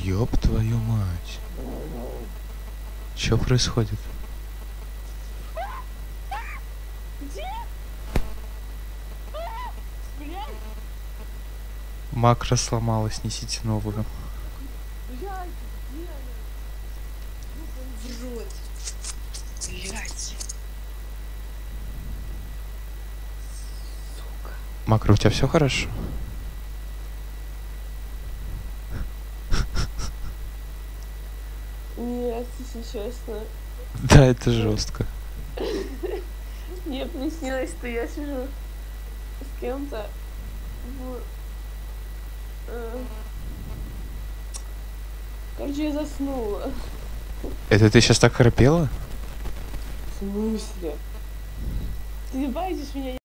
Ёб твою мать. Что происходит? Где? Блядь, Макро сломалась, несите новую. блядь, где она? Ну, в рот. Блядь. Сука. Макро, у тебя все хорошо? Нет, если честно. Да, это жестко. Нет, мне снилось, что я сижу с кем-то в... Короче, я заснула. Это ты сейчас так храпела? В смысле? Ты ебаетесь меня?